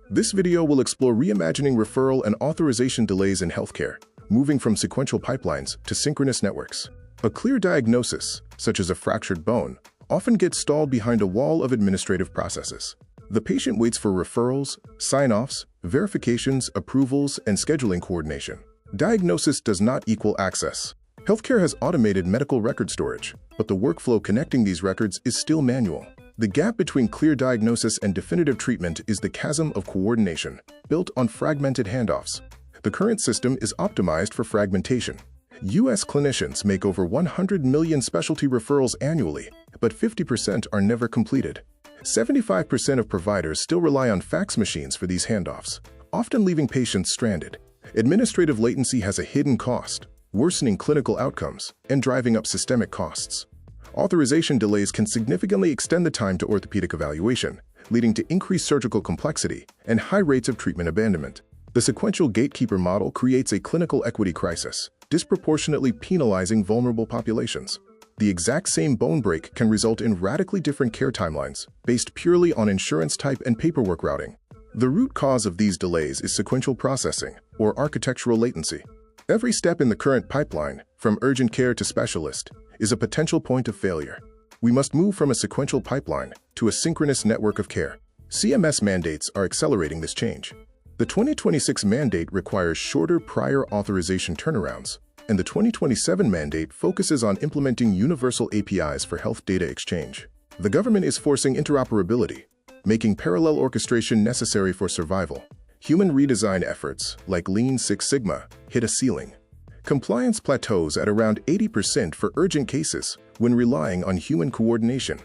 This video will explore reimagining referral and authorization delays in healthcare, moving from sequential pipelines to synchronous networks. A clear diagnosis, such as a fractured bone, often gets stalled behind a wall of administrative processes. The patient waits for referrals, sign-offs, verifications, approvals, and scheduling coordination. Diagnosis does not equal access. Healthcare has automated medical record storage, but the workflow connecting these records is still manual. The gap between clear diagnosis and definitive treatment is the chasm of coordination, built on fragmented handoffs. The current system is optimized for fragmentation. U.S. clinicians make over 100 million specialty referrals annually, but 50% are never completed. 75% of providers still rely on fax machines for these handoffs, often leaving patients stranded. Administrative latency has a hidden cost, worsening clinical outcomes and driving up systemic costs. Authorization delays can significantly extend the time to orthopedic evaluation, leading to increased surgical complexity and high rates of treatment abandonment. The sequential gatekeeper model creates a clinical equity crisis, disproportionately penalizing vulnerable populations. The exact same bone break can result in radically different care timelines, based purely on insurance type and paperwork routing. The root cause of these delays is sequential processing, or architectural latency. Every step in the current pipeline, from urgent care to specialist, is a potential point of failure. We must move from a sequential pipeline to a synchronous network of care. CMS mandates are accelerating this change. The 2026 mandate requires shorter prior authorization turnarounds, and the 2027 mandate focuses on implementing universal APIs for health data exchange. The government is forcing interoperability, making parallel orchestration necessary for survival. Human redesign efforts, like Lean Six Sigma, hit a ceiling. Compliance plateaus at around 80% for urgent cases when relying on human coordination.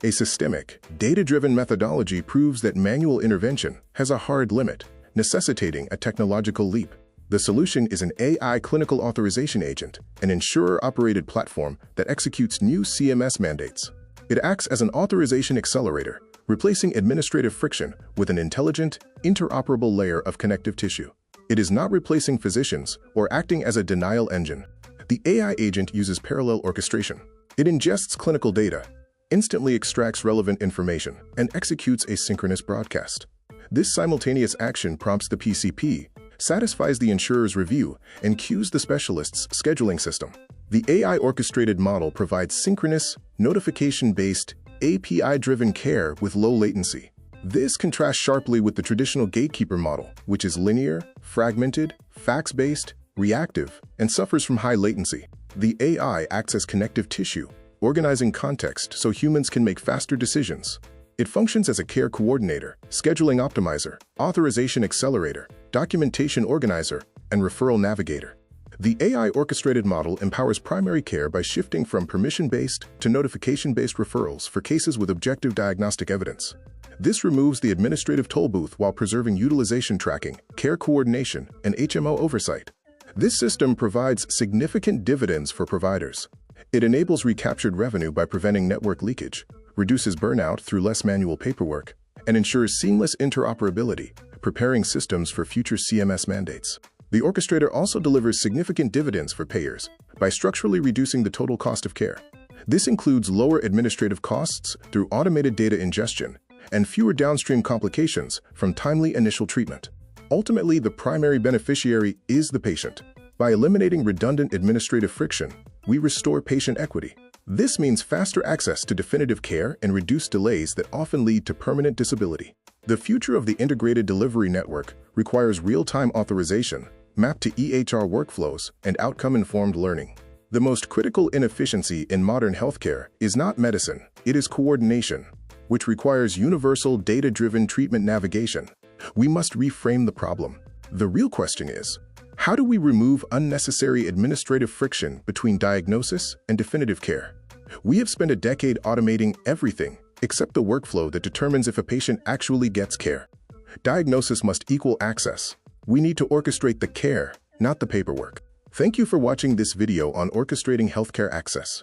A systemic, data-driven methodology proves that manual intervention has a hard limit, necessitating a technological leap. The solution is an AI clinical authorization agent, an insurer-operated platform that executes new CMS mandates. It acts as an authorization accelerator, replacing administrative friction with an intelligent, interoperable layer of connective tissue. It is not replacing physicians or acting as a denial engine. The AI agent uses parallel orchestration. It ingests clinical data, instantly extracts relevant information, and executes a synchronous broadcast. This simultaneous action prompts the PCP, satisfies the insurer's review, and cues the specialist's scheduling system. The AI-orchestrated model provides synchronous, notification-based, API-driven care with low latency. This contrasts sharply with the traditional gatekeeper model, which is linear, fragmented, fax-based, reactive, and suffers from high latency. The AI acts as connective tissue, organizing context so humans can make faster decisions. It functions as a care coordinator, scheduling optimizer, authorization accelerator, documentation organizer, and referral navigator. The AI-orchestrated model empowers primary care by shifting from permission-based to notification-based referrals for cases with objective diagnostic evidence. This removes the administrative toll booth while preserving utilization tracking, care coordination, and HMO oversight. This system provides significant dividends for providers. It enables recaptured revenue by preventing network leakage, reduces burnout through less manual paperwork, and ensures seamless interoperability, preparing systems for future CMS mandates. The orchestrator also delivers significant dividends for payers by structurally reducing the total cost of care. This includes lower administrative costs through automated data ingestion and fewer downstream complications from timely initial treatment. Ultimately, the primary beneficiary is the patient. By eliminating redundant administrative friction, we restore patient equity. This means faster access to definitive care and reduced delays that often lead to permanent disability. The future of the integrated delivery network requires real-time authorization, mapped to EHR workflows, and outcome-informed learning. The most critical inefficiency in modern healthcare is not medicine, it is coordination, which requires universal data-driven treatment navigation. We must reframe the problem. The real question is, how do we remove unnecessary administrative friction between diagnosis and definitive care? We have spent a decade automating everything except the workflow that determines if a patient actually gets care. Diagnosis must equal access. We need to orchestrate the care, not the paperwork. Thank you for watching this video on orchestrating healthcare access.